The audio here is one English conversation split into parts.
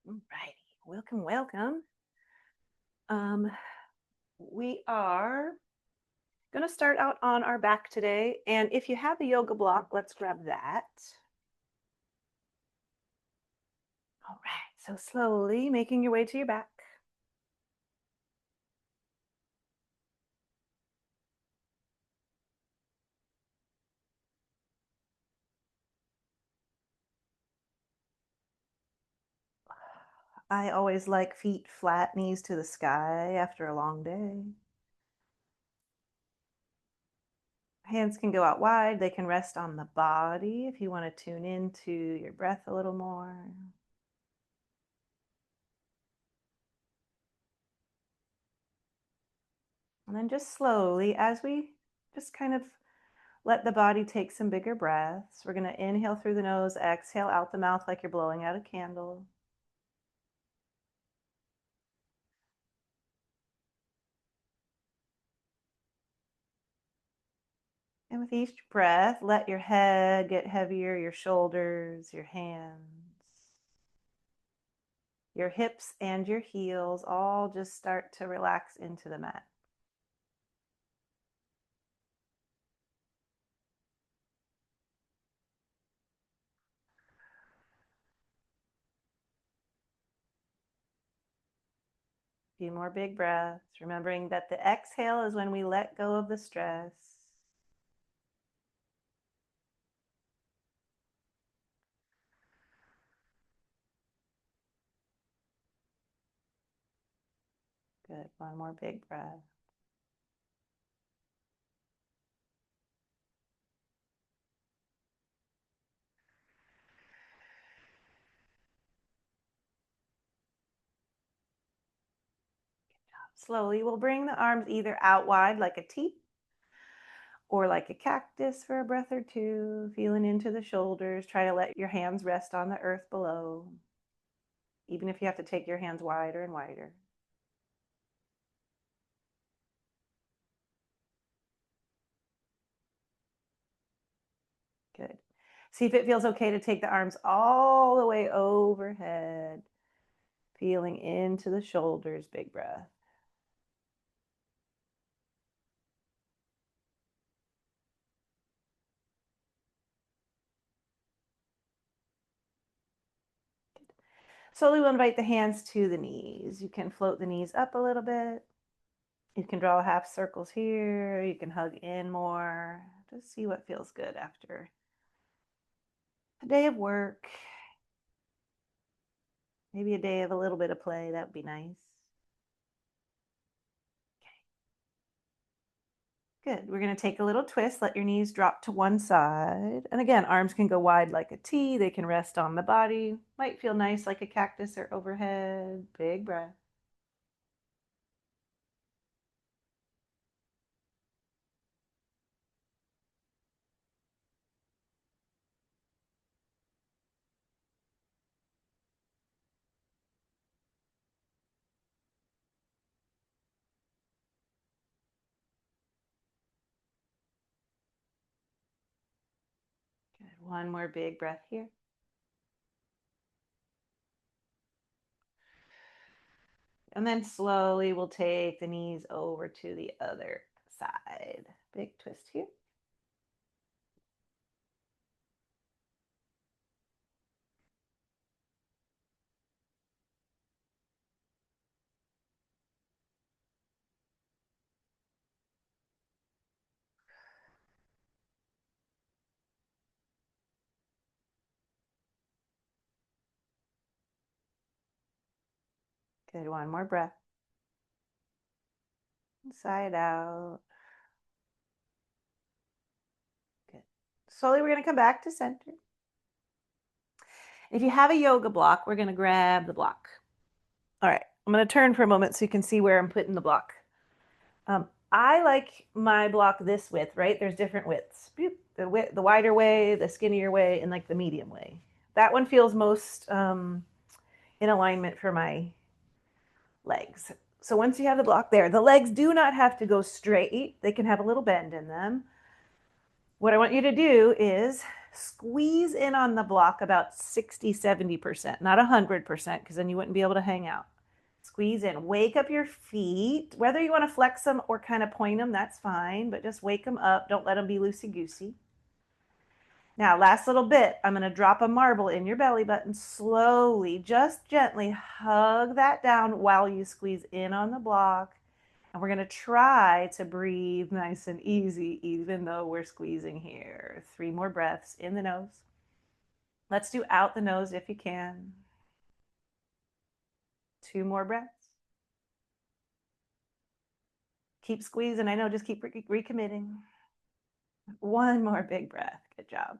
All righty. Welcome, welcome. We are going to start out on our back today. And if you have a yoga block, let's grab that. All right. So slowly making your way to your back. I always like feet flat, knees to the sky after a long day. Hands can go out wide. They can rest on the body if you want to tune into your breath a little more. And then just slowly, as we just kind of let the body take some bigger breaths, we're going to inhale through the nose, exhale out the mouth like you're blowing out a candle. And with each breath, let your head get heavier, your shoulders, your hands, your hips, and your heels all just start to relax into the mat. A few more big breaths, remembering that the exhale is when we let go of the stress. Good. One more big breath. Slowly, we'll bring the arms either out wide like a T or like a cactus for a breath or two, feeling into the shoulders. Try to let your hands rest on the earth below, even if you have to take your hands wider and wider. Good. See if it feels okay to take the arms all the way overhead, feeling into the shoulders. Big breath. Slowly, we'll invite the hands to the knees. You can float the knees up a little bit. You can draw half circles here. You can hug in more. Just see what feels good after a day of work. Maybe a day of a little bit of play. That would be nice. Good. We're going to take a little twist. Let your knees drop to one side. And again, arms can go wide like a T. They can rest on the body. Might feel nice like a cactus or overhead. Big breath. Good. One more big breath here. And then slowly we'll take the knees over to the other side. Big twist here. Good. One more breath. Side out. Good. Slowly, we're going to come back to center. If you have a yoga block, we're going to grab the block. All right. I'm going to turn for a moment so you can see where I'm putting the block. I like my block this width, right? There's different widths. The wider way, the skinnier way, and like the medium way. That one feels most in alignment for my legs. So once you have the block there, the legs do not have to go straight. They can have a little bend in them. What I want you to do is Squeeze in on the block about 60, 70%, not 100%, because then you wouldn't be able to hang out. Squeeze in, wake up your feet. Whether you want to flex them or kind of point them, that's fine, but just wake them up. Don't let them be loosey-goosey. Now, last little bit, I'm going to drop a marble in your belly button slowly, just gently hug that down while you squeeze in on the block. And we're going to try to breathe nice and easy, even though we're squeezing here. 3 more breaths in the nose. Let's do out the nose if you can. 2 more breaths. Keep squeezing. I know, just keep recommitting. 1 more big breath. Good job.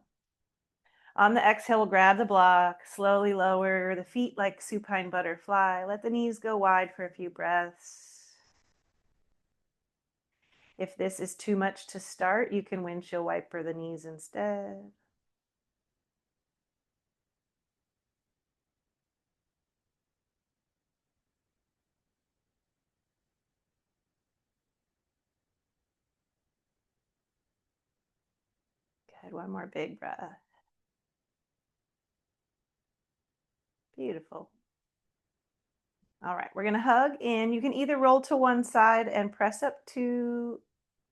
On the exhale, we'll grab the block, slowly lower the feet like supine butterfly. Let the knees go wide for a few breaths. If this is too much to start, you can windshield wiper the knees instead. Good, 1 more big breath. Beautiful. All right, we're gonna hug in. You can either roll to one side and press up to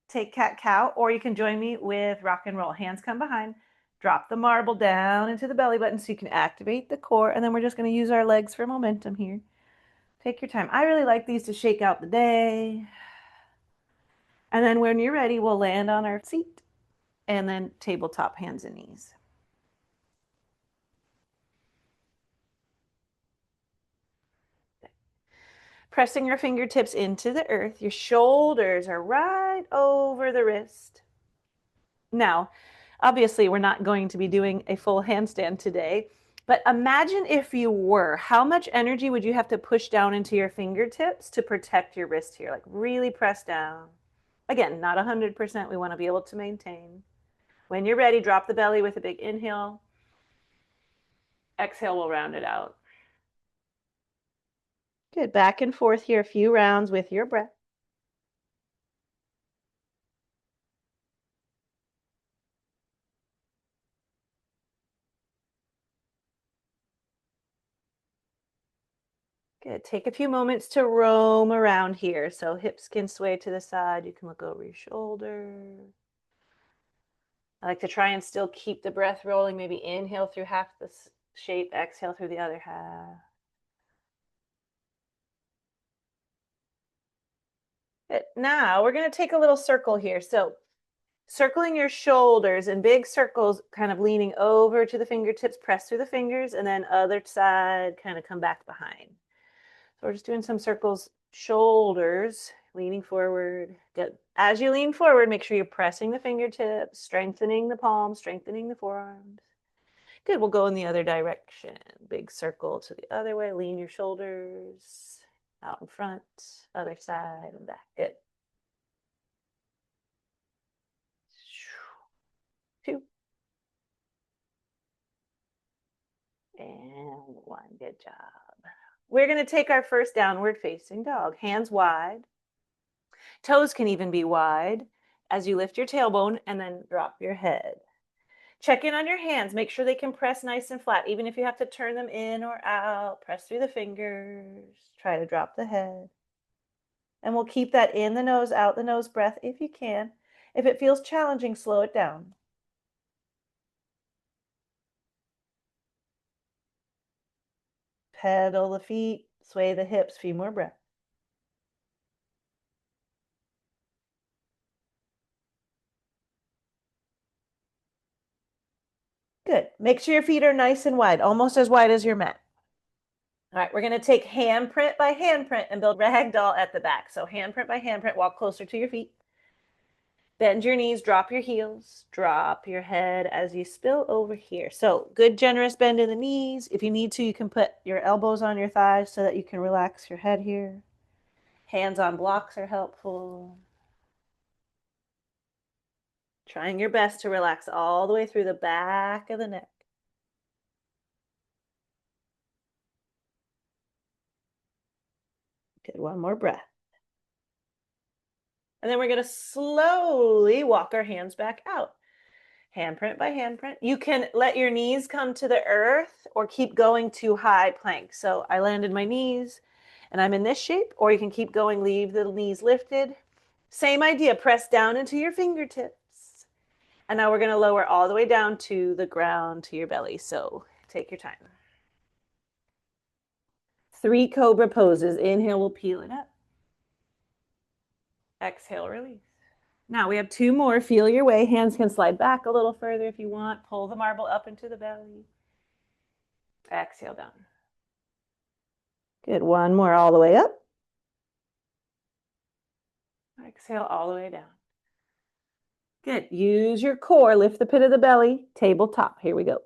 take cat-cow, or you can join me with rock and roll. Hands come behind. Drop the marble down into the belly button so you can activate the core, and then we're just gonna use our legs for momentum here. Take your time. I really like these to shake out the day. And then when you're ready, we'll land on our seat and then tabletop hands and knees. Pressing your fingertips into the earth. Your shoulders are right over the wrist. Now, obviously, we're not going to be doing a full handstand today, but imagine if you were. How much energy would you have to push down into your fingertips to protect your wrist here? Like really press down. Again, not 100%. We want to be able to maintain. When you're ready, drop the belly with a big inhale. Exhale, we'll round it out. Good. Back and forth here, a few rounds with your breath. Good. Take a few moments to roam around here. So hips can sway to the side. You can look over your shoulder. I like to try and still keep the breath rolling. Maybe inhale through half the shape, exhale through the other half. Good. Now we're going to take a little circle here. So circling your shoulders in big circles, kind of leaning over to the fingertips, press through the fingers, and then other side, kind of come back behind. So we're just doing some circles, shoulders, leaning forward. Good. As you lean forward, make sure you're pressing the fingertips, strengthening the palms, strengthening the forearms. Good. We'll go in the other direction. Big circle to the other way. Lean your shoulders out in front, other side and back. Good. 2 and 1. Good job. We're going to take our first downward facing dog. Hands wide. Toes can even be wide as you lift your tailbone and then drop your head. Check in on your hands. Make sure they can press nice and flat. Even if you have to turn them in or out, press through the fingers. Try to drop the head. And we'll keep that in the nose, out the nose breath if you can. If it feels challenging, slow it down. Pedal the feet, sway the hips, few more breaths. Good. Make sure your feet are nice and wide, almost as wide as your mat. All right, we're going to take handprint by handprint and build ragdoll at the back. So handprint by handprint, walk closer to your feet. Bend your knees, drop your heels, drop your head as you spill over here. So good generous bend in the knees. If you need to, you can put your elbows on your thighs so that you can relax your head here. Hands on blocks are helpful. Trying your best to relax all the way through the back of the neck. Good, 1 more breath. And then we're going to slowly walk our hands back out. Handprint by handprint. You can let your knees come to the earth or keep going to high plank. So I landed my knees and I'm in this shape, or you can keep going, leave the knees lifted. Same idea, press down into your fingertips. And now we're going to lower all the way down to the ground, to your belly. So take your time. 3 cobra poses. Inhale, we'll peel it up. Exhale, release. Now we have 2 more. Feel your way. Hands can slide back a little further if you want. Pull the marble up into the belly. Exhale down. Good. 1 more all the way up. Exhale all the way down. Good. Use your core. Lift the pit of the belly. Tabletop. Here we go.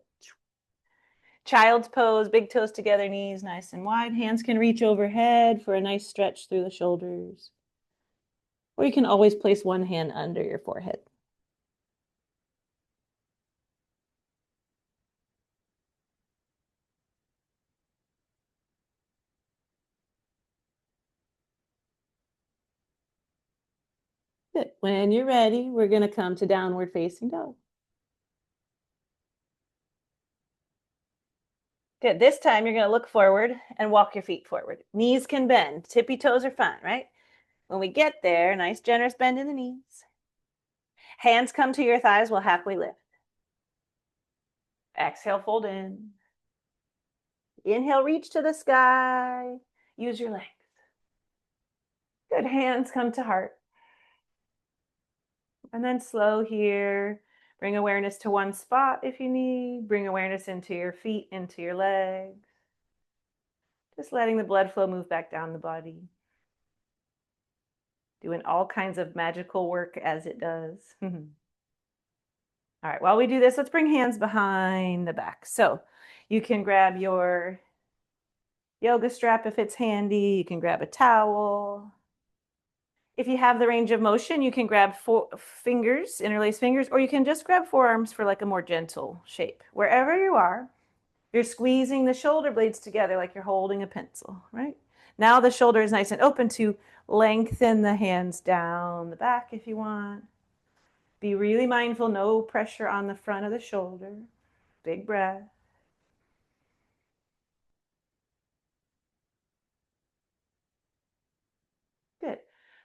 Child's pose. Big toes together, knees nice and wide. Hands can reach overhead for a nice stretch through the shoulders. Or you can always place one hand under your forehead. Good. When you're ready, we're going to come to downward facing dog. Good. This time you're going to look forward and walk your feet forward. Knees can bend. Tippy toes are fine, right? When we get there, nice generous bend in the knees. Hands come to your thighs. We'll halfway lift. Exhale, fold in. Inhale, reach to the sky. Use your legs. Good. Hands come to heart. And then slow here. Bring awareness to one spot if you need. Bring awareness into your feet, into your legs. Just letting the blood flow move back down the body. Doing all kinds of magical work as it does. All right, while we do this, let's bring hands behind the back. So you can grab your yoga strap if it's handy. You can grab a towel. If you have the range of motion, you can grab 4 fingers, interlace fingers, or you can just grab forearms for like a more gentle shape. Wherever you are, you're squeezing the shoulder blades together like you're holding a pencil, right? Now the shoulder is nice and open to lengthen the hands down the back if you want. Be really mindful, no pressure on the front of the shoulder. Big breath. Good.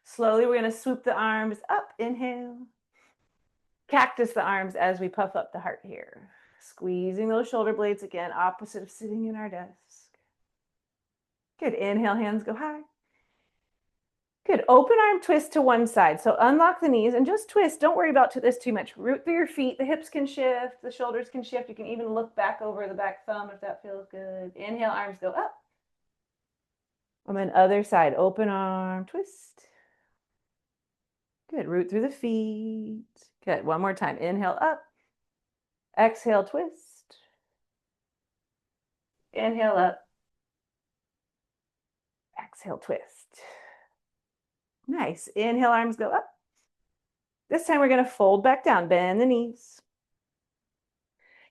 Slowly, we're going to swoop the arms up. Inhale. Cactus the arms as we puff up the heart here. Squeezing those shoulder blades again, opposite of sitting in our desk. Good. Inhale, hands go high. Good. Open arm twist to one side. So unlock the knees and just twist. Don't worry about this too much. Root through your feet. The hips can shift. The shoulders can shift. You can even look back over the back thumb if that feels good. Inhale, arms go up. And then other side. Open arm twist. Good. Root through the feet. Good. One more time. Inhale up. Exhale, twist. Inhale up. Exhale, twist. Nice. Inhale, arms go up. This time we're going to fold back down. Bend the knees.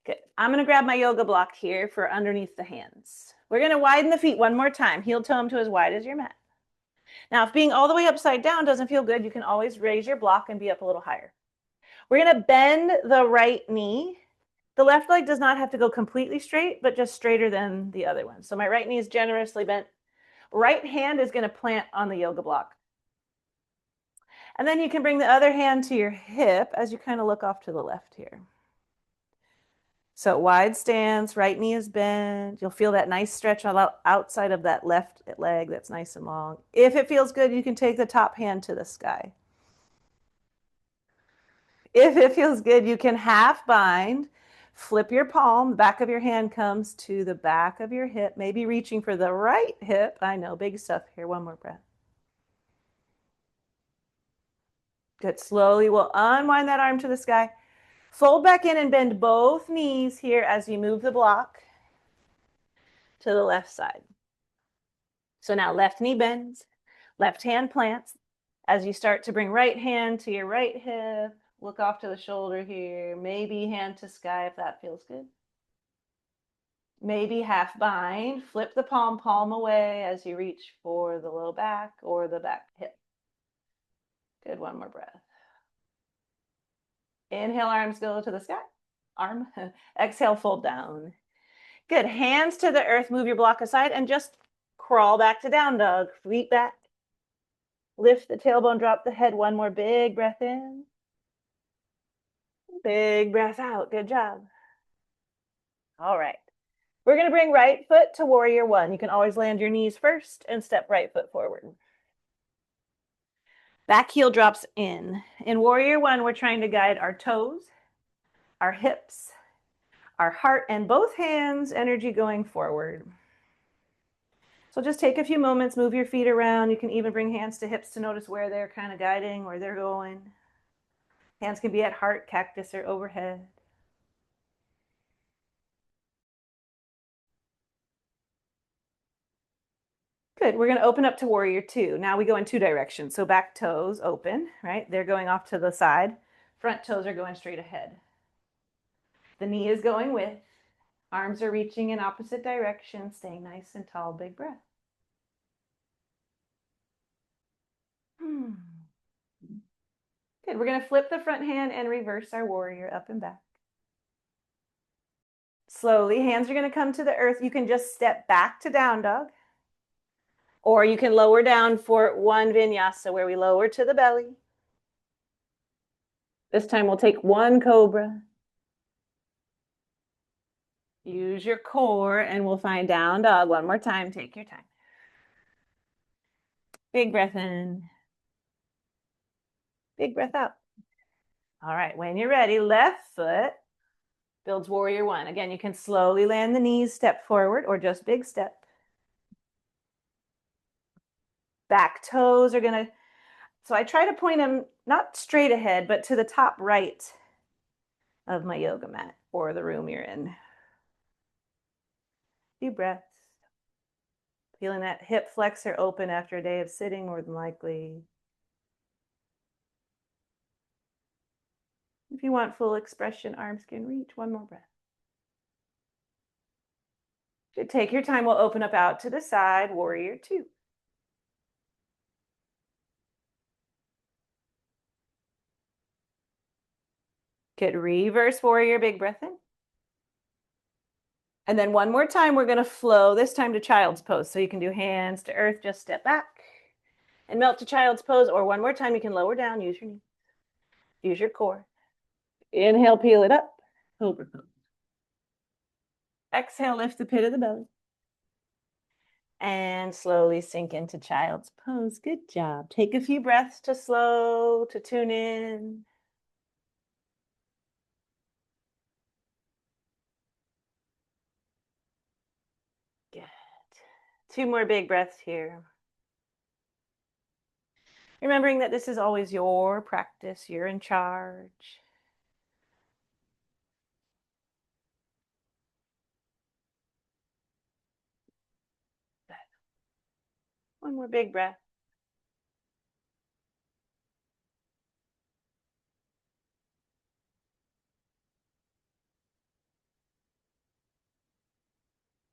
Good. I'm going to grab my yoga block here for underneath the hands. We're going to widen the feet one more time. Heel toe them to as wide as your mat. Now, if being all the way upside down doesn't feel good, you can always raise your block and be up a little higher. We're going to bend the right knee. The left leg does not have to go completely straight, but just straighter than the other one. So my right knee is generously bent. Right hand is going to plant on the yoga block. And then you can bring the other hand to your hip as you kind of look off to the left here. So wide stance, right knee is bent. You'll feel that nice stretch outside of that left leg that's nice and long. If it feels good, you can take the top hand to the sky. If it feels good, you can half bind. Flip your palm, the back of your hand comes to the back of your hip, maybe reaching for the right hip. I know, big stuff here. One more breath. Good. Slowly, we'll unwind that arm to the sky. Fold back in and bend both knees here as you move the block to the left side. So now left knee bends, left hand plants. As you start to bring right hand to your right hip, look off to the shoulder here. Maybe hand to sky if that feels good. Maybe half bind. Flip the palm away as you reach for the low back or the back hip. Good. One more breath. Inhale, arms go to the sky. Arm. Exhale, fold down. Good. Hands to the earth. Move your block aside and just crawl back to down dog. Feet back. Lift the tailbone, drop the head. One more big breath in. Big breath out. Good job. All right. We're going to bring right foot to warrior one. You can always land your knees first and step right foot forward. Back heel drops in. In warrior one, we're trying to guide our toes, our hips, our heart, and both hands, energy going forward. So just take a few moments, move your feet around. You can even bring hands to hips to notice where they're kind of guiding, where they're going. Hands can be at heart, cactus, or overhead. Good. We're going to open up to warrior two. Now we go in two directions. So back toes open, right? They're going off to the side. Front toes are going straight ahead. The knee is going with. Arms are reaching in opposite directions, staying nice and tall. Big breath. Good. We're going to flip the front hand and reverse our warrior up and back. Slowly, hands are going to come to the earth. You can just step back to down dog. Or you can lower down for one vinyasa where we lower to the belly. This time we'll take one cobra. Use your core and we'll find down dog one more time. Take your time. Big breath in. Big breath out. All right, when you're ready, left foot builds warrior one. Again, you can slowly land the knees, step forward, or just big step. Back toes are going to, so I try to point them not straight ahead, but to the top right of my yoga mat or the room you're in. Deep breaths. Feeling that hip flexor open after a day of sitting, more than likely. If you want full expression, arms can reach. One more breath. Good. Take your time. We'll open up out to the side, warrior two. Good. Reverse warrior, big breath in. And then one more time, we're going to flow, this time to child's pose. So you can do hands to earth, just step back and melt to child's pose. Or one more time, you can lower down, use your knees, use your core. Inhale, peel it up. Cobra pose. Exhale, lift the pit of the belly. And slowly sink into child's pose. Good job. Take a few breaths to slow, to tune in. Good. Two more big breaths here. Remembering that this is always your practice. You're in charge. Good. One more big breath.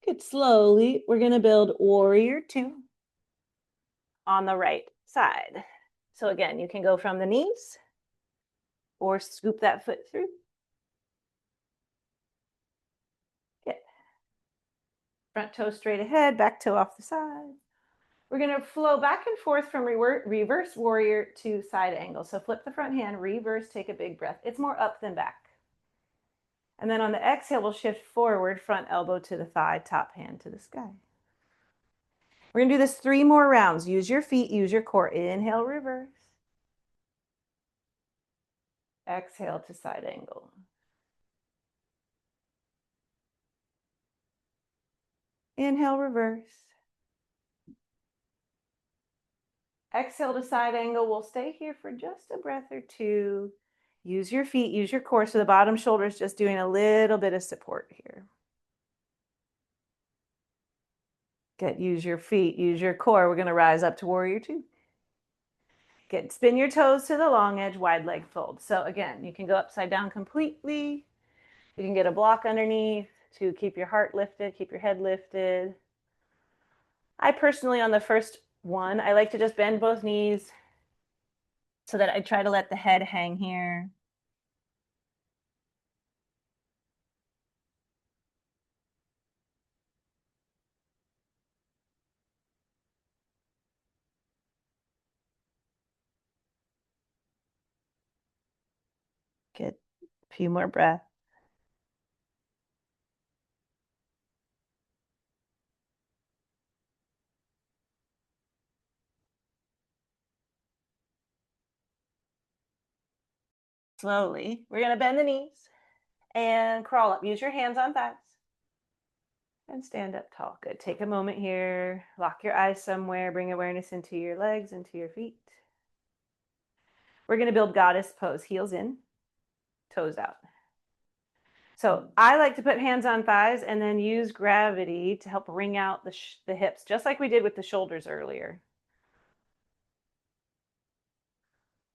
Good. Slowly, we're going to build warrior two on the right side. So again, you can go from the knees or scoop that foot through. Good. Front toe straight ahead, back toe off the side. We're going to flow back and forth from reverse warrior to side angle. So flip the front hand, reverse, take a big breath. It's more up than back. And then on the exhale, we'll shift forward, front elbow to the thigh, top hand to the sky. We're going to do this 3 more rounds. Use your feet, use your core. Inhale, reverse. Exhale to side angle. Inhale, reverse. Exhale to side angle. We'll stay here for just a breath or two. Use your feet, use your core. So the bottom shoulder is just doing a little bit of support here. Good. Use your feet, use your core. We're going to rise up to warrior two. Good. Spin your toes to the long edge, wide leg fold. So again, you can go upside down completely. You can get a block underneath to keep your heart lifted, keep your head lifted. I personally, on the first one, I like to just bend both knees so that I try to let the head hang here. A few more breaths. Slowly, we're going to bend the knees and crawl up. Use your hands on thighs and stand up tall. Good. Take a moment here. Lock your eyes somewhere. Bring awareness into your legs, into your feet. We're going to build goddess pose. Heels in, toes out. So I like to put hands on thighs and then use gravity to help wring out the hips, just like we did with the shoulders earlier.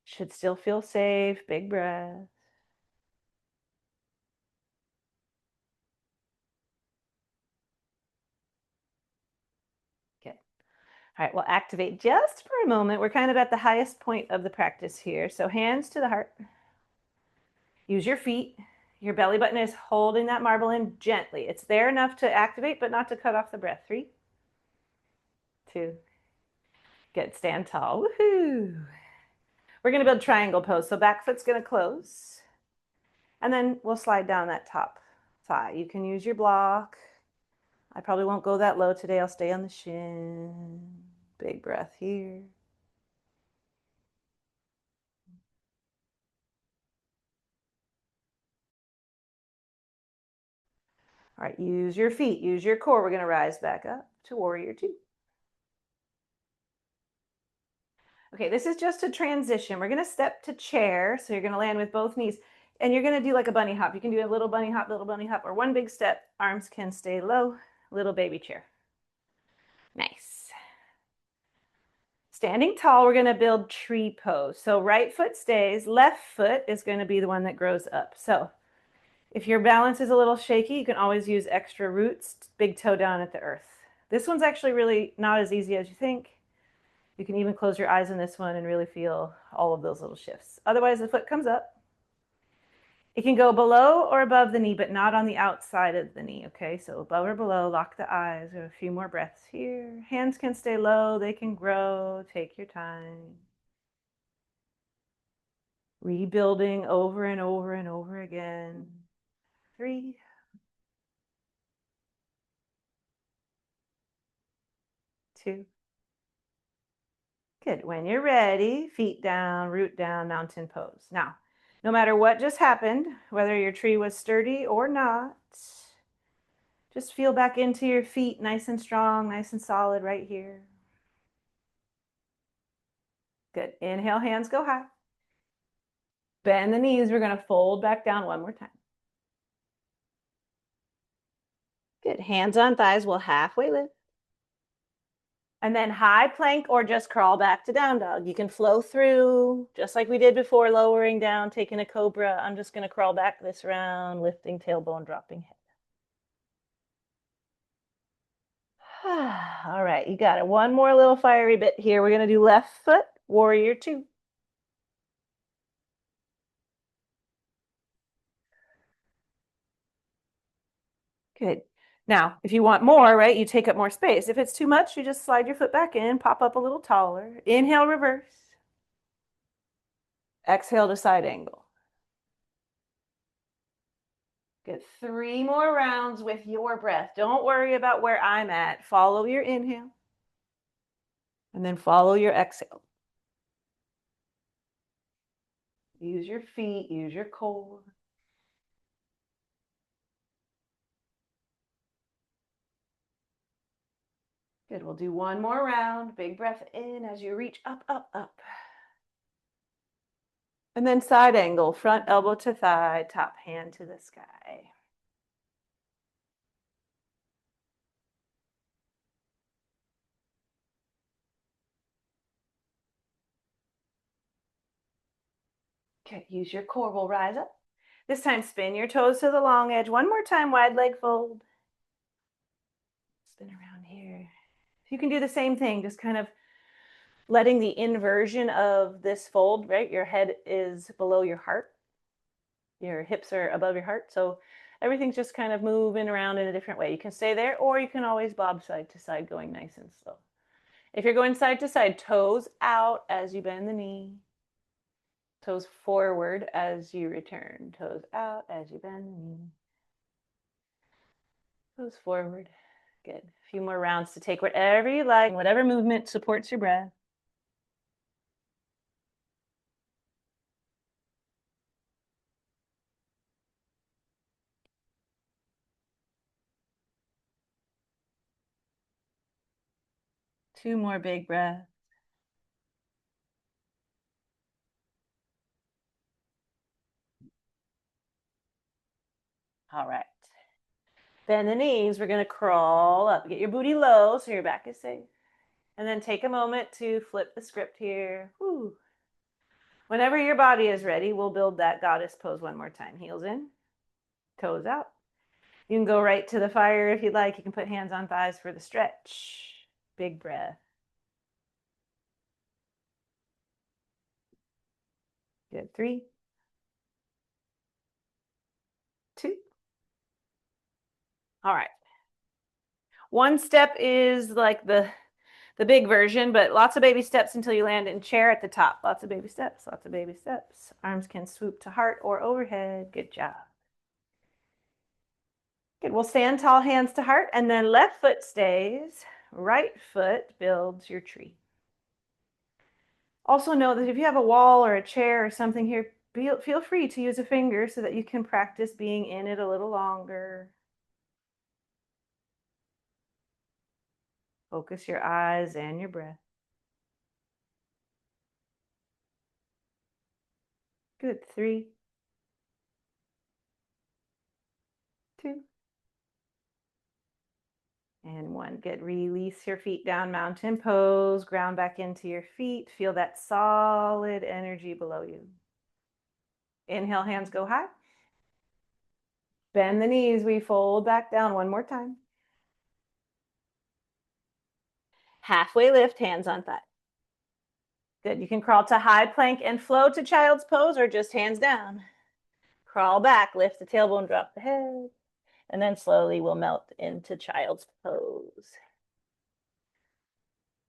Should still feel safe. Big breath. Good. All right, we'll activate just for a moment. We're kind of at the highest point of the practice here. So hands to the heart. Use your feet. Your belly button is holding that marble in gently. It's there enough to activate, but not to cut off the breath. 3, 2. Good. Stand tall. Woohoo. We're going to build triangle pose. So back foot's going to close. And then we'll slide down that top thigh. You can use your block. I probably won't go that low today. I'll stay on the shin. Big breath here. All right, use your feet, use your core. We're going to rise back up to warrior 2. Okay, this is just a transition. We're going to step to chair. So you're going to land with both knees. And you're going to do like a bunny hop. You can do a little bunny hop, or one big step. Arms can stay low. Little baby chair. Nice. Standing tall, we're going to build tree pose. So right foot stays. Left foot is going to be the one that grows up. So if your balance is a little shaky, you can always use extra roots. Big toe down at the earth. This one's actually really not as easy as you think. You can even close your eyes in this one and really feel all of those little shifts. Otherwise, the foot comes up. It can go below or above the knee, but not on the outside of the knee, okay? So above or below, lock the eyes. We have a few more breaths here. Hands can stay low. They can grow. Take your time. Rebuilding over and over and over again. 3, 2. Good. When you're ready, feet down, root down, mountain pose. Now, no matter what just happened, whether your tree was sturdy or not, just feel back into your feet, nice and strong, nice and solid right here. Good. Inhale, hands go high. Bend the knees. We're going to fold back down one more time. Good. Hands on thighs. We'll halfway lift. And then high plank or just crawl back to down dog. You can flow through just like we did before, lowering down, taking a cobra. I'm just going to crawl back this round, lifting tailbone, dropping head. All right, you got it. One more little fiery bit here. We're going to do left foot, warrior 2. Good. Now, if you want more, right, you take up more space. If it's too much, you just slide your foot back in, pop up a little taller. Inhale, reverse. Exhale to side angle. Good. 3 more rounds with your breath. Don't worry about where I'm at. Follow your inhale. And then follow your exhale. Use your feet, use your core. Good. We'll do one more round. Big breath in as you reach up, up, up. And then side angle, front elbow to thigh, top hand to the sky. Good. Use your core. We'll rise up. This time, spin your toes to the long edge. One more time, wide leg fold. Spin around here. You can do the same thing, just kind of letting the inversion of this fold, right? Your head is below your heart. Your hips are above your heart. So everything's just kind of moving around in a different way. You can stay there, or you can always bob side to side, going nice and slow. If you're going side to side, toes out as you bend the knee. Toes forward as you return. Toes out as you bend the knee. Toes forward. Good. A few more rounds to take whatever you like, whatever movement supports your breath. Two more big breaths. All right. Bend the knees. We're going to crawl up. Get your booty low so your back is safe. And then take a moment to flip the script here. Whew. Whenever your body is ready, we'll build that goddess pose one more time. Heels in, toes out. You can go right to the fire if you'd like. You can put hands on thighs for the stretch. Big breath. Good. 3, 2. All right. One step is like the big version, but lots of baby steps until you land in chair at the top. Lots of baby steps, lots of baby steps. Arms can swoop to heart or overhead. Good job. Good. We'll stand tall, hands to heart, and then left foot stays. Right foot builds your tree. Also know that if you have a wall or a chair or something here, feel free to use a finger so that you can practice being in it a little longer. Focus your eyes and your breath. Good. 3, 2, and 1. Good. Release your feet down, mountain pose. Ground back into your feet. Feel that solid energy below you. Inhale, hands go high. Bend the knees. We fold back down one more time. Halfway lift, hands on thigh. Good. You can crawl to high plank and flow to child's pose or just hands down. Crawl back, lift the tailbone, drop the head, and then slowly we'll melt into child's pose.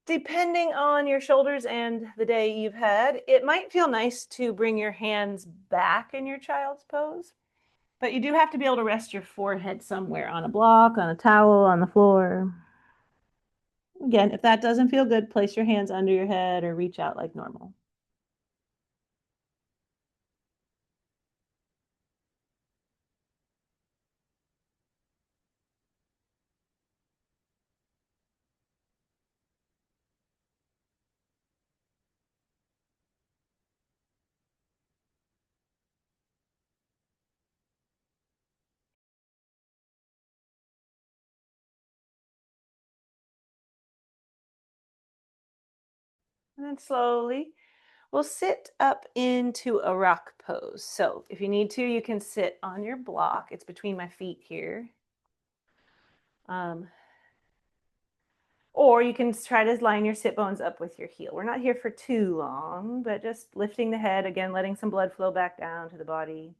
Depending on your shoulders and the day you've had, it might feel nice to bring your hands back in your child's pose, but you do have to be able to rest your forehead somewhere, on a block, on a towel, on the floor. Again, if that doesn't feel good, place your hands under your head or reach out like normal. And then slowly, we'll sit up into a rock pose. So if you need to, you can sit on your block. It's between my feet here. Or you can try to line your sit bones up with your heel. We're not here for too long, but just lifting the head, again, letting some blood flow back down to the body.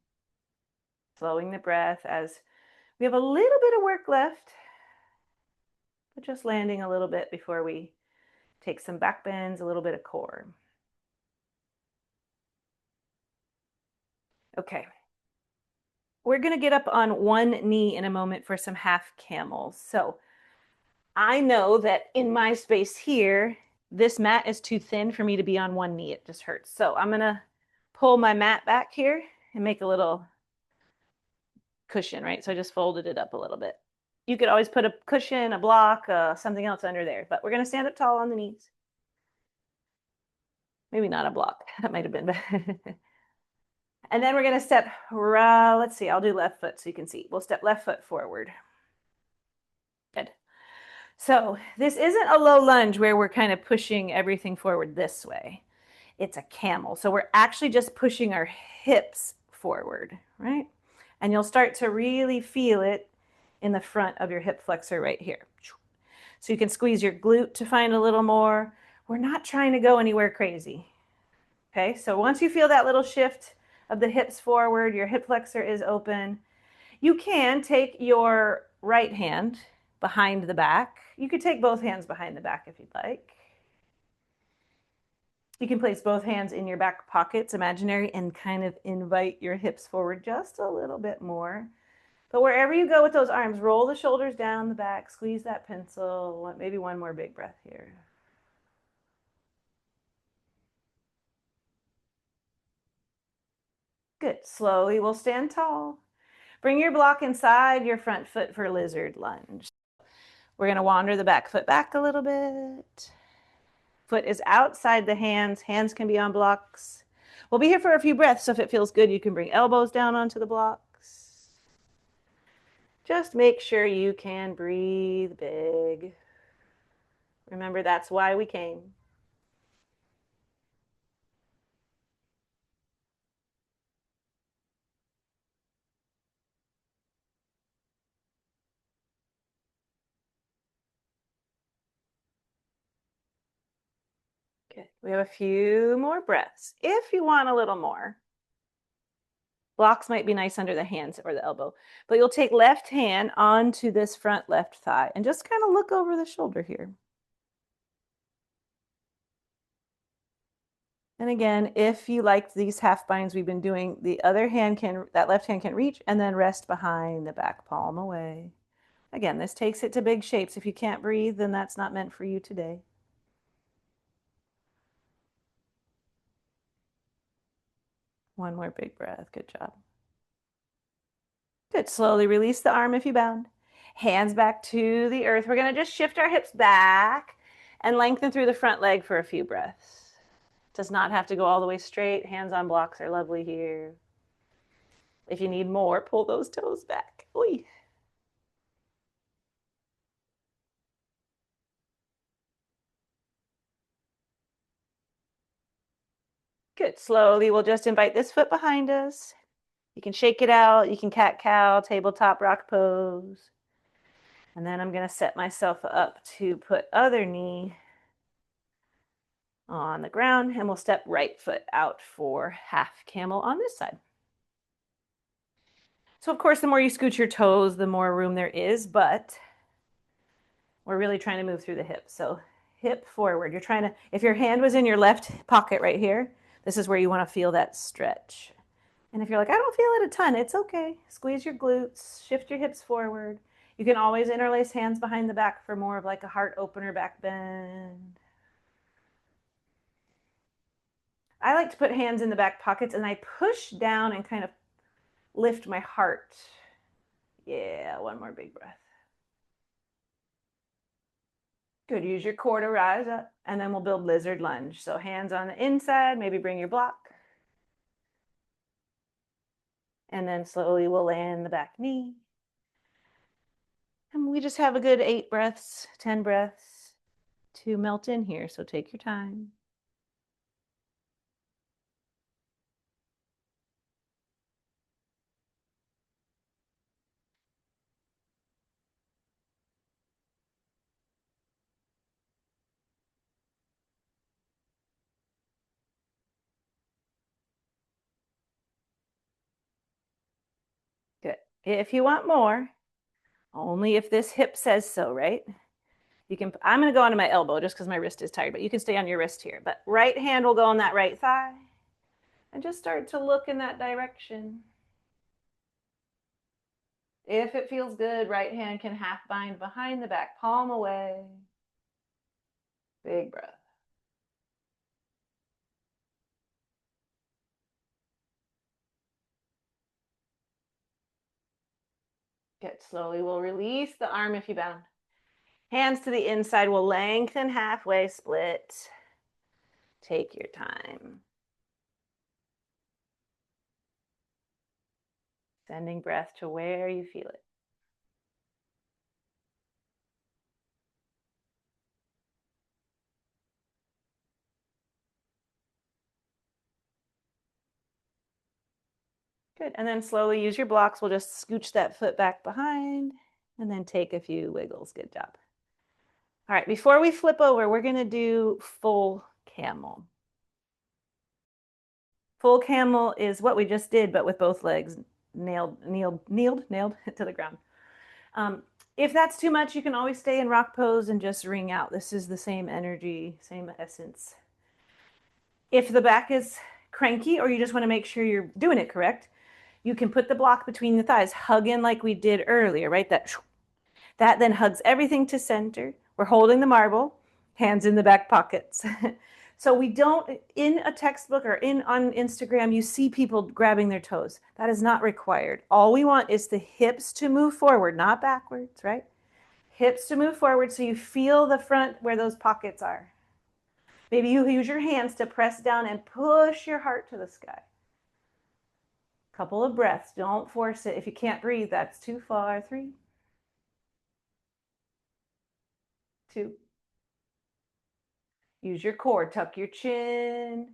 Slowing the breath as we have a little bit of work left, but just landing a little bit before we take some back bends, a little bit of core. Okay. We're going to get up on one knee in a moment for some half camels. So I know that in my space here, this mat is too thin for me to be on one knee. It just hurts. So I'm going to pull my mat back here and make a little cushion, right? So I just folded it up a little bit. You could always put a cushion, a block, something else under there, but we're going to stand up tall on the knees. Maybe not a block. That might have been. And then we're going to step, let's see, I'll do left foot so you can see. We'll step left foot forward. Good. So this isn't a low lunge where we're kind of pushing everything forward this way. It's a camel. So we're actually just pushing our hips forward, right? And you'll start to really feel it in the front of your hip flexor right here. So you can squeeze your glute to find a little more. We're not trying to go anywhere crazy. Okay, so once you feel that little shift of the hips forward, your hip flexor is open, you can take your right hand behind the back. You could take both hands behind the back if you'd like. You can place both hands in your back pockets, imaginary, and kind of invite your hips forward just a little bit more. But wherever you go with those arms, roll the shoulders down the back, squeeze that pencil. Maybe one more big breath here. Good. Slowly, we'll stand tall. Bring your block inside your front foot for lizard lunge. We're going to wander the back foot back a little bit. Foot is outside the hands. Hands can be on blocks. We'll be here for a few breaths, so if it feels good, you can bring elbows down onto the blocks. Just make sure you can breathe big. Remember, that's why we came. Good. We have a few more breaths. If you want a little more, blocks might be nice under the hands or the elbow, but you'll take left hand onto this front left thigh and just kind of look over the shoulder here. And again, if you liked these half binds we've been doing, the other hand that left hand can reach and then rest behind the back palm away. Again, this takes it to big shapes. If you can't breathe, then that's not meant for you today. One more big breath. Good job. Good. Slowly release the arm if you bound. Hands back to the earth. We're going to just shift our hips back and lengthen through the front leg for a few breaths. Does not have to go all the way straight. Hands on blocks are lovely here. If you need more, pull those toes back. Oy. Good. Slowly, we'll just invite this foot behind us. You can shake it out. You can cat-cow, tabletop rock pose. And then I'm going to set myself up to put other knee on the ground, and we'll step right foot out for half camel on this side. So of course, the more you scoot your toes, the more room there is, but we're really trying to move through the hips. So hip forward. You're trying to, if your hand was in your left pocket right here, this is where you want to feel that stretch. And if you're like, I don't feel it a ton, it's okay. Squeeze your glutes, shift your hips forward. You can always interlace hands behind the back for more of like a heart opener back bend. I like to put hands in the back pockets and I push down and kind of lift my heart. Yeah, one more big breath. Good. Use your core to rise up, and then we'll build lizard lunge. So hands on the inside, maybe bring your block. And then slowly we'll land the back knee. And we just have a good 8 breaths, 10 breaths to melt in here. So take your time. Good. If you want more, only if this hip says so, right? You can, I'm going to go onto my elbow just because my wrist is tired, but you can stay on your wrist here. But right hand will go on that right thigh and just start to look in that direction. If it feels good, right hand can half bind behind the back, palm away. Big breath. Good. Slowly, we'll release the arm if you bound. Hands to the inside, we'll lengthen halfway, split. Take your time. Sending breath to where you feel it. Good. And then slowly use your blocks. We'll just scooch that foot back behind and then take a few wiggles. Good job. All right, before we flip over, we're going to do full camel. Full camel is what we just did, but with both legs nailed to the ground. If that's too much, you can always stay in rock pose and just ring out. This is the same energy, same essence. If the back is cranky or you just want to make sure you're doing it correct, you can put the block between the thighs, hug in like we did earlier, right? That then hugs everything to center. We're holding the marble, hands in the back pockets. So we don't, in a textbook or on Instagram, you see people grabbing their toes. That is not required. All we want is the hips to move forward, not backwards, right? Hips to move forward so you feel the front where those pockets are. Maybe you use your hands to press down and push your heart to the sky. Couple of breaths. Don't force it. If you can't breathe, that's too far. 3, 2. Use your core. Tuck your chin.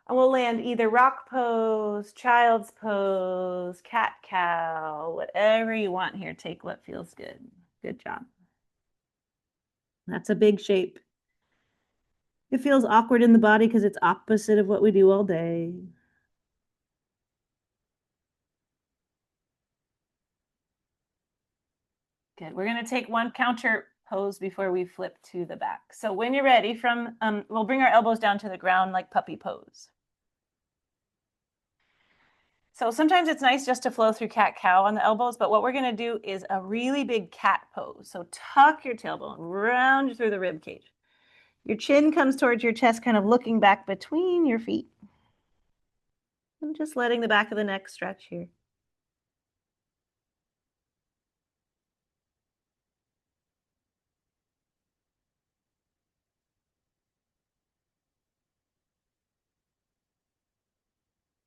And we'll land either rock pose, child's pose, cat cow, whatever you want here. Take what feels good. Good job. That's a big shape. It feels awkward in the body because it's opposite of what we do all day. Good. We're going to take one counter pose before we flip to the back. So when you're ready, we'll bring our elbows down to the ground like puppy pose. So sometimes it's nice just to flow through cat-cow on the elbows, but what we're going to do is a really big cat pose. So tuck your tailbone, round through the rib cage. Your chin comes towards your chest, kind of looking back between your feet. And just letting the back of the neck stretch here.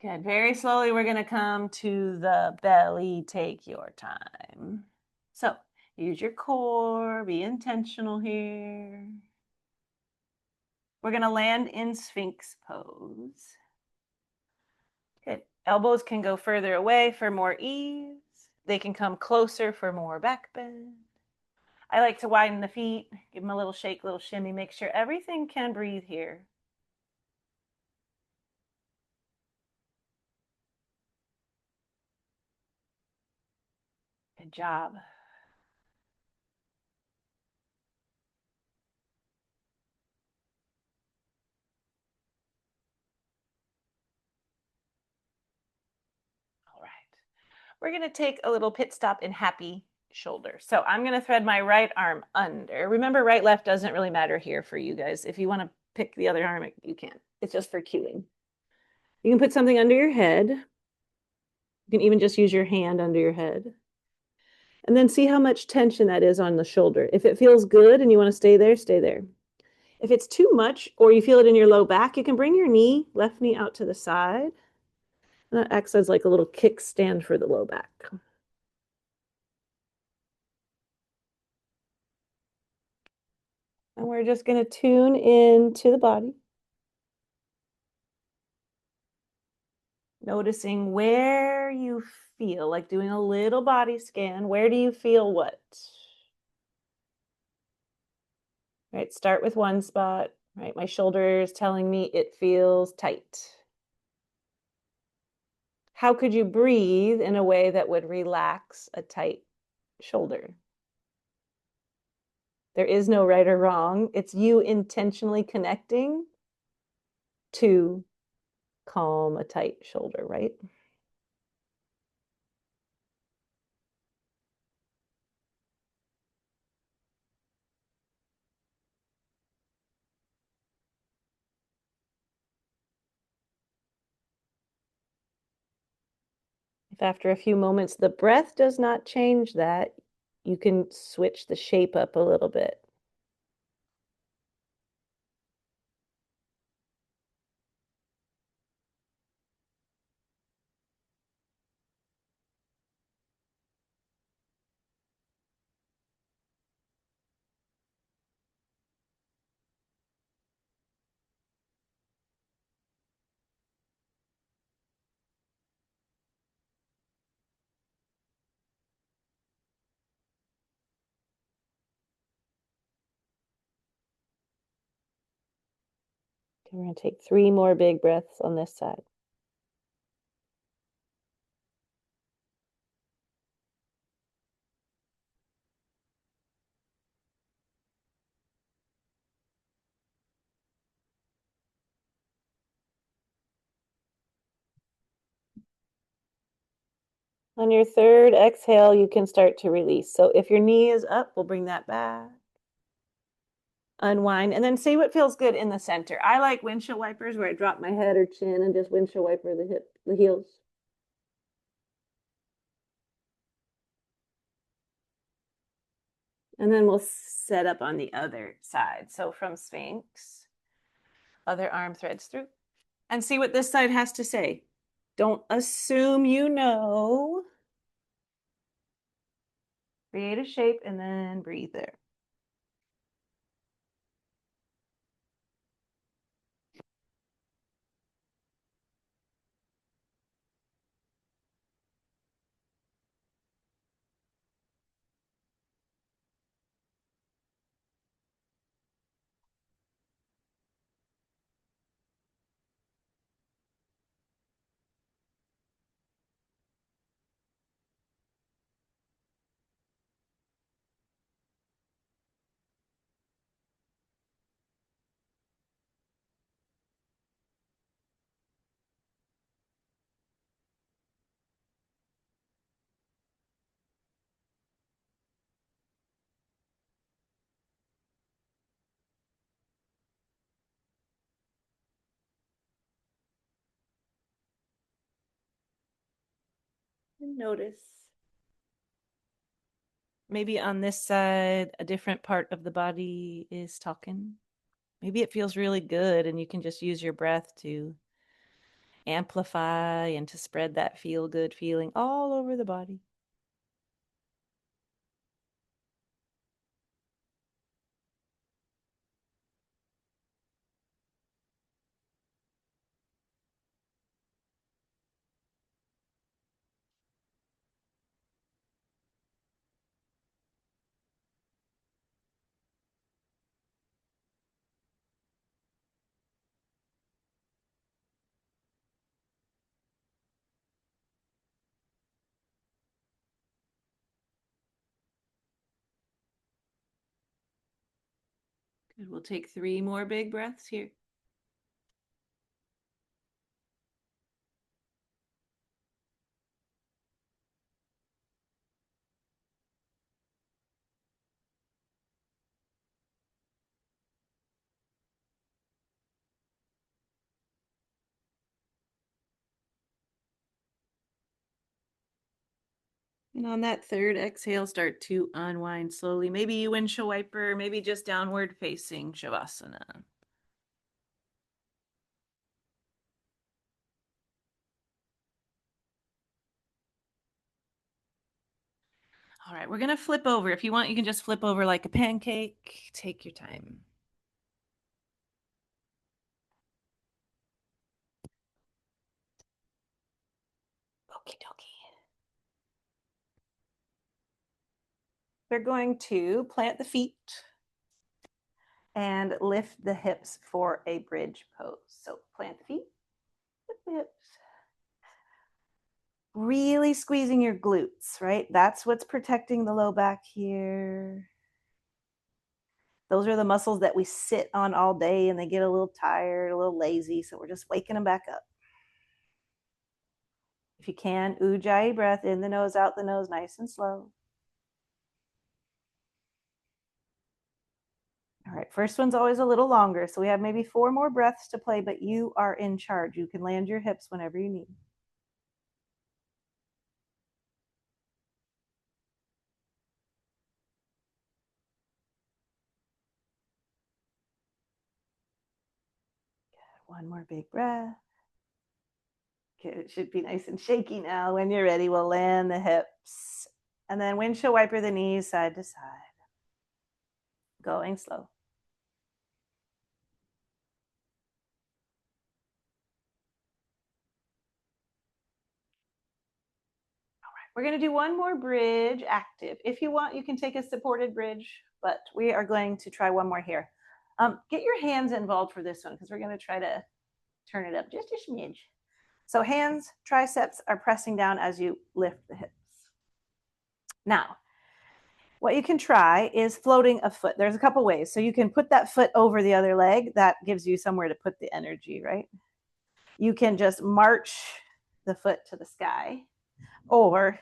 Good. Very slowly, we're going to come to the belly. Take your time. So use your core. Be intentional here. We're going to land in Sphinx pose. Good. Elbows can go further away for more ease. They can come closer for more back bend. I like to widen the feet, give them a little shake, little shimmy, make sure everything can breathe here. Good job. All right. We're going to take a little pit stop in happy shoulder. So I'm going to thread my right arm under. Remember, right, left doesn't really matter here for you guys. If you want to pick the other arm, you can. It's just for cueing. You can put something under your head. You can even just use your hand under your head. And then see how much tension that is on the shoulder. If it feels good and you want to stay there, stay there. If it's too much or you feel it in your low back, you can bring your knee, left knee out to the side. And that acts as like a little kickstand for the low back. And we're just going to tune into the body. Noticing where you feel, like doing a little body scan. Where do you feel what? Right, start with one spot. Right, my shoulder is telling me it feels tight. How could you breathe in a way that would relax a tight shoulder? There is no right or wrong. It's you intentionally connecting to calm a tight shoulder, right? If after a few moments the breath does not change that, you can switch the shape up a little bit. Okay, we're going to take 3 more big breaths on this side. On your third exhale, you can start to release. So if your knee is up, we'll bring that back. Unwind, and then see what feels good in the center. I like windshield wipers where I drop my head or chin and just windshield wiper the heels. And then we'll set up on the other side. So from Sphinx, other arm threads through, and see what this side has to say. Don't assume you know. Create a shape and then breathe there. And notice. Maybe on this side, a different part of the body is talking. Maybe it feels really good and you can just use your breath to amplify and to spread that feel good feeling all over the body. Good. We'll take 3 more big breaths here. And on that third exhale, start to unwind slowly. Maybe you windshield wiper, maybe just downward facing Shavasana. All right, we're going to flip over. If you want, you can just flip over like a pancake. Take your time. Okie dokie. We're going to plant the feet and lift the hips for a bridge pose. So plant the feet, lift the hips. Really squeezing your glutes, right? That's what's protecting the low back here. Those are the muscles that we sit on all day and they get a little tired, a little lazy. So we're just waking them back up. If you can, ujjayi breath in the nose, out the nose, nice and slow. All right, first one's always a little longer. So we have maybe 4 more breaths to play, but you are in charge. You can land your hips whenever you need. Good. One more big breath. Okay, it should be nice and shaky now. When you're ready, we'll land the hips. And then windshield wiper the knees side to side. Going slow. We're going to do one more bridge active. If you want, you can take a supported bridge, but we are going to try one more here. Get your hands involved for this one because we're going to try to turn it up just a smidge. So hands, triceps are pressing down as you lift the hips. Now, what you can try is floating a foot. There's a couple ways. So you can put that foot over the other leg. That gives you somewhere to put the energy, right? You can just march the foot to the sky. Or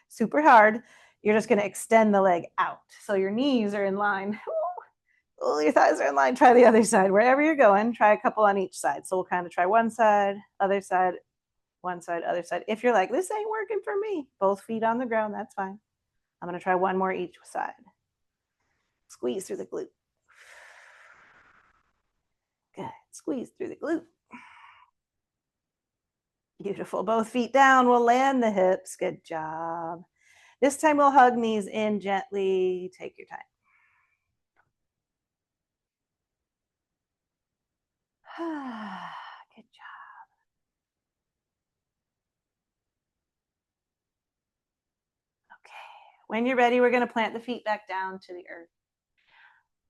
super hard, you're just going to extend the leg out. So your knees are in line. Oh, your thighs are in line. Try the other side. Wherever you're going, try a couple on each side. So we'll kind of try one side, other side, one side, other side. If you're like, this ain't working for me, both feet on the ground, that's fine. I'm going to try one more each side. Squeeze through the glute. Good. Squeeze through the glute. Beautiful. Both feet down. We'll land the hips. Good job. This time we'll hug knees in gently. Take your time. Good job. Okay. When you're ready, we're going to plant the feet back down to the earth.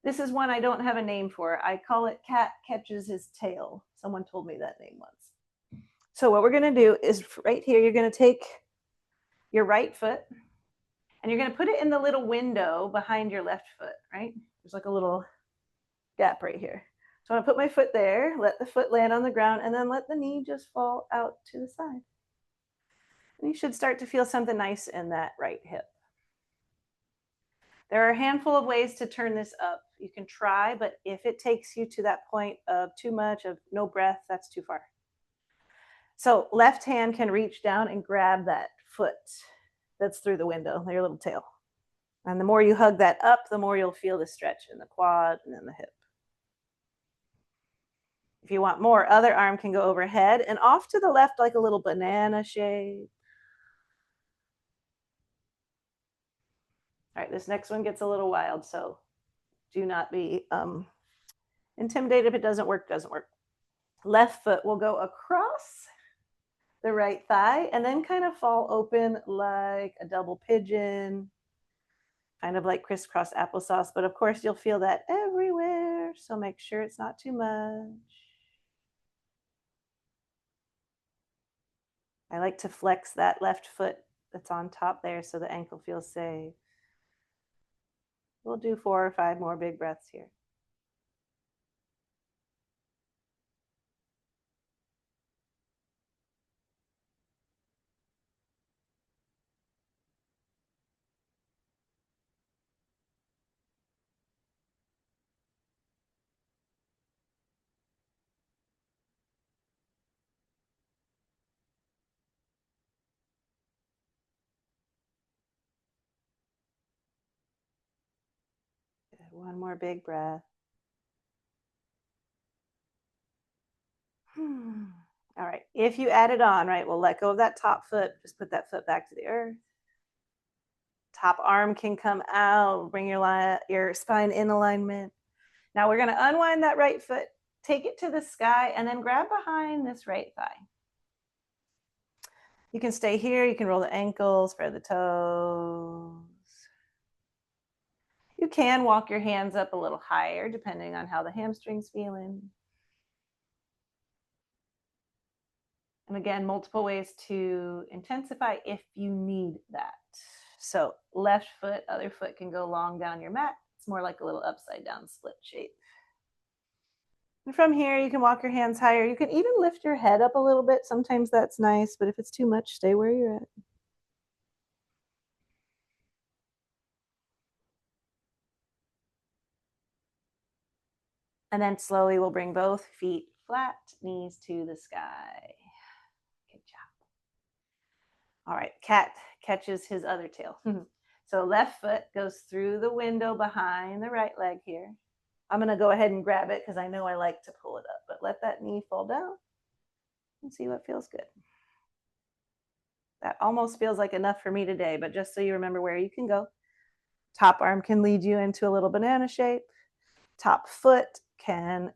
This is one I don't have a name for. I call it cat catches his tail. Someone told me that name once. So what we're going to do is right here, you're going to take your right foot and you're going to put it in the little window behind your left foot, right? There's like a little gap right here. So I'm going to put my foot there, let the foot land on the ground, and then let the knee just fall out to the side. And you should start to feel something nice in that right hip. There are a handful of ways to turn this up. You can try, but if it takes you to that point of too much, of no breath, that's too far. So left hand can reach down and grab that foot that's through the window, your little tail. And the more you hug that up, the more you'll feel the stretch in the quad and in the hip. If you want more, other arm can go overhead and off to the left like a little banana shape. All right, this next one gets a little wild, so do not be intimidated if it doesn't work, doesn't work. Left foot will go across the right thigh and then kind of fall open like a double pigeon, kind of like crisscross applesauce. But of course, you'll feel that everywhere, so make sure it's not too much. I like to flex that left foot that's on top there so the ankle feels safe. We'll do 4 or 5 more big breaths here. Good. One more big breath. All right. If you add it on, right, we'll let go of that top foot. Just put that foot back to the earth. Top arm can come out. Bring your spine in alignment. Now we're going to unwind that right foot, take it to the sky, and then grab behind this right thigh. You can stay here. You can roll the ankles, spread the toes. You can walk your hands up a little higher, depending on how the hamstring's feeling. And again, multiple ways to intensify if you need that. So left foot, other foot can go long down your mat. It's more like a little upside down split shape. And from here, you can walk your hands higher. You can even lift your head up a little bit. Sometimes that's nice, but if it's too much, stay where you're at. And then slowly we'll bring both feet flat, knees to the sky. Good job. All right, cat catches his other tail. So left foot goes through the window behind the right leg here. I'm going to go ahead and grab it because I know I like to pull it up, but let that knee fall down and see what feels good. That almost feels like enough for me today, but just so you remember where you can go. Top arm can lead you into a little banana shape. Top foot can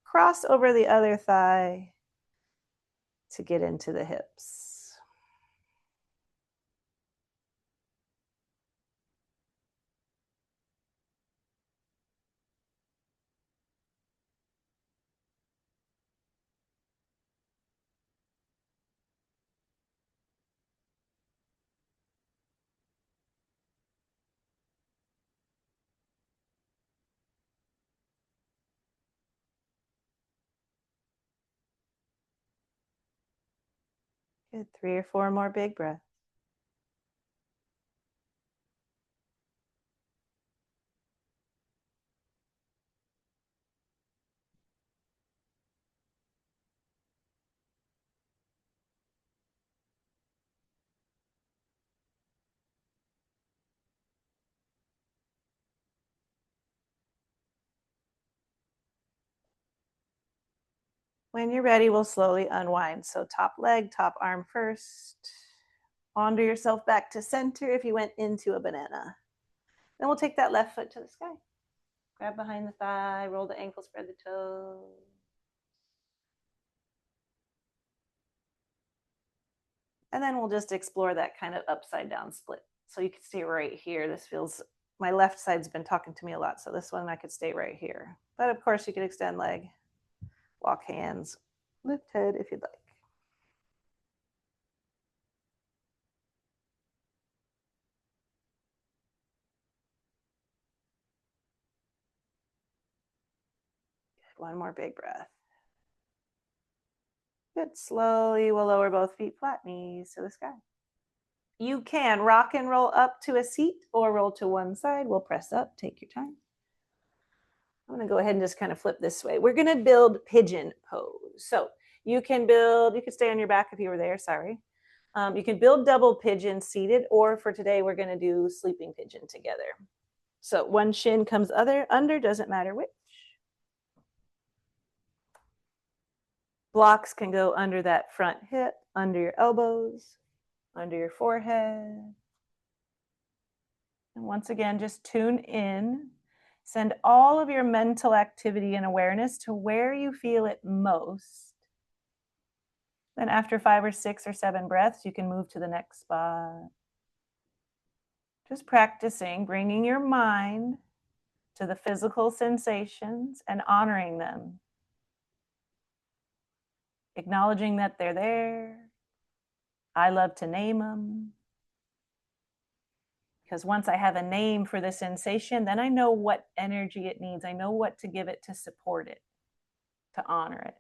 cross over the other thigh to get into the hips. Good. 3 or 4 more big breaths. When you're ready, we'll slowly unwind. So top leg, top arm first. Wander yourself back to center if you went into a banana. Then we'll take that left foot to the sky. Grab behind the thigh, roll the ankle, spread the toes. And then we'll just explore that kind of upside down split. So you can stay right here. This feels, my left side's been talking to me a lot. So this one I could stay right here. But of course you could extend leg, walk hands, lift head if you'd like. One more big breath. Good. Slowly we'll lower both feet flat, knees to the sky. You can rock and roll up to a seat or roll to one side. We'll press up, take your time. I'm gonna go ahead and just kind of flip this way. We're gonna build pigeon pose. So you can stay on your back if you were there, sorry. You can build double pigeon seated, or for today, we're gonna do sleeping pigeon together. So one shin comes under, doesn't matter which. Blocks can go under that front hip, under your elbows, under your forehead. And once again, just tune in. Send all of your mental activity and awareness to where you feel it most. Then after 5 or 6 or 7 breaths, you can move to the next spot. Just practicing, bringing your mind to the physical sensations and honoring them. Acknowledging that they're there. I love to name them. Because once I have a name for the sensation, then I know what energy it needs. I know what to give it to support it, to honor it.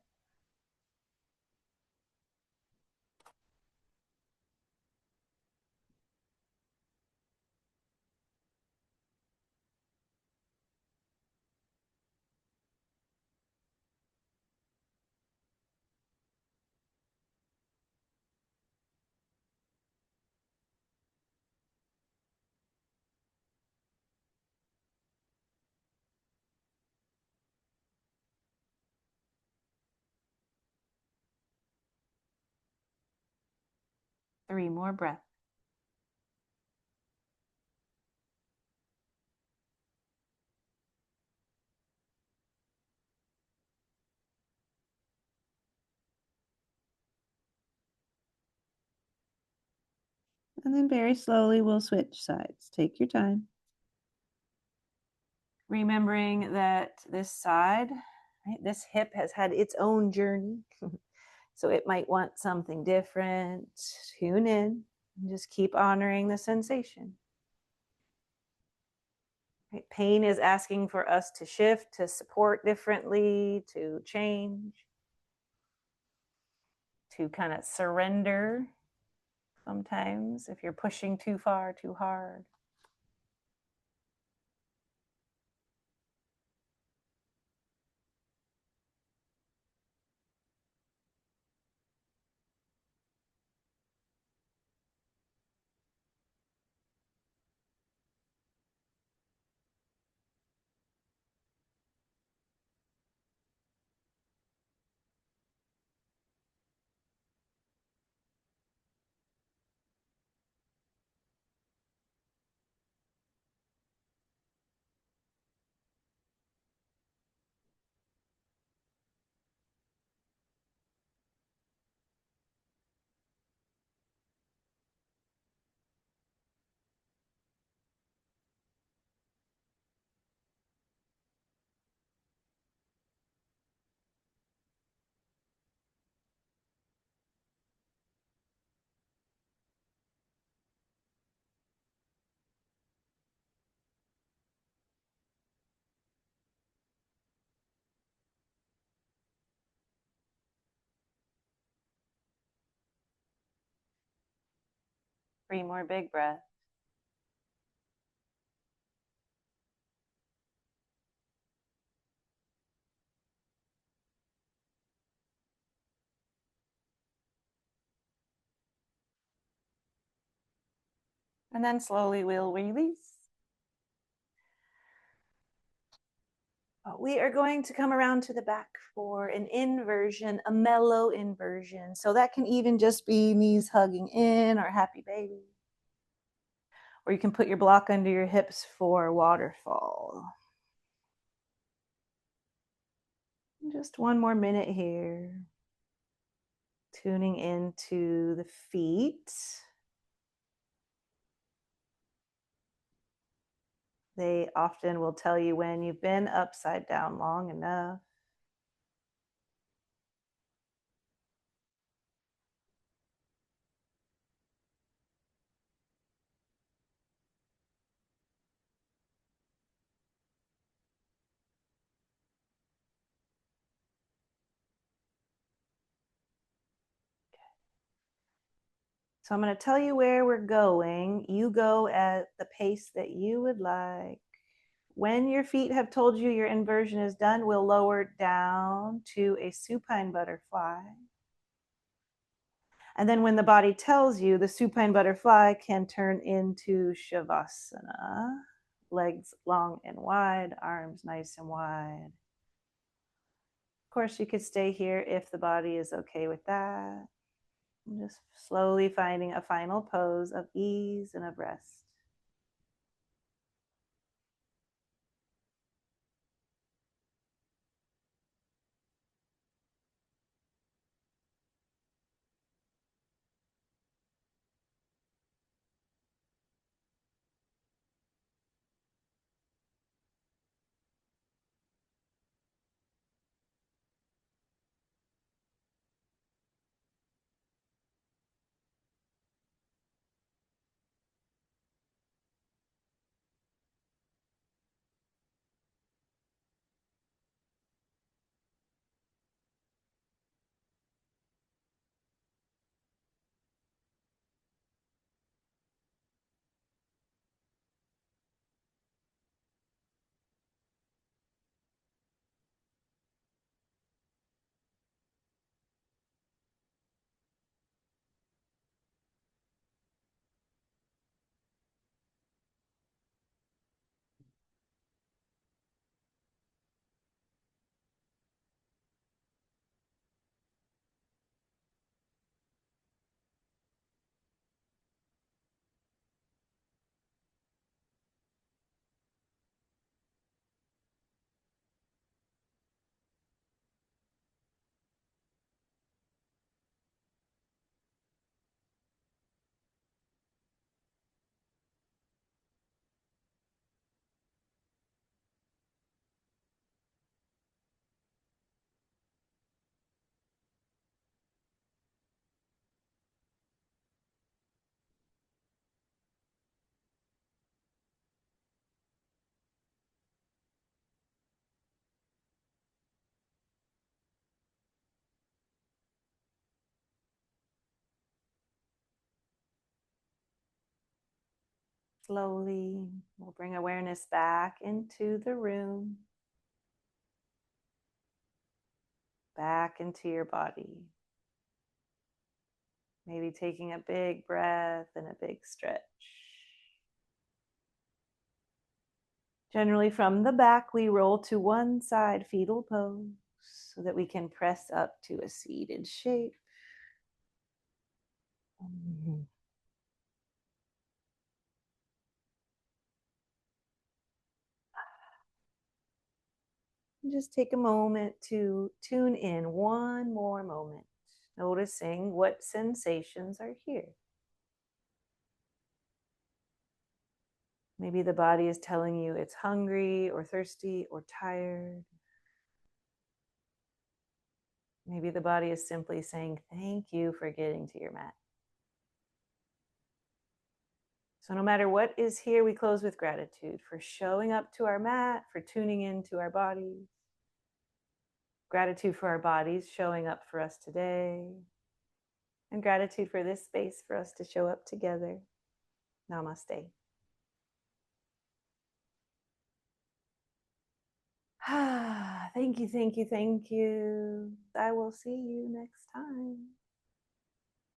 Three more breaths. And then very slowly we'll switch sides. Take your time. Remembering that this side, right, this hip has had its own journey. So it might want something different. Tune in and just keep honoring the sensation. Right? Pain is asking for us to shift, to support differently, to change, to kind of surrender sometimes if you're pushing too far, too hard. Three more big breaths. And then slowly we'll release. We are going to come around to the back for an inversion, a mellow inversion. So that can even just be knees hugging in or happy baby. Or you can put your block under your hips for waterfall. Just one more minute here. Tuning into the feet. They often will tell you when you've been upside down long enough. So I'm going to tell you where we're going. You go at the pace that you would like. When your feet have told you your inversion is done, we'll lower down to a supine butterfly. And then when the body tells you, the supine butterfly can turn into Shavasana. Legs long and wide, arms nice and wide. Of course, you could stay here if the body is okay with that. Just slowly finding a final pose of ease and of rest. Slowly, we'll bring awareness back into the room, back into your body. Maybe taking a big breath and a big stretch. Generally, from the back, we roll to one side fetal pose so that we can press up to a seated shape. Just take a moment to tune in, one more moment, noticing what sensations are here. Maybe the body is telling you it's hungry or thirsty or tired. Maybe the body is simply saying, thank you for getting to your mat. So no matter what is here, we close with gratitude for showing up to our mat, for tuning into our bodies. Gratitude for our bodies showing up for us today. And gratitude for this space for us to show up together. Namaste. Thank you, thank you, thank you. I will see you next time.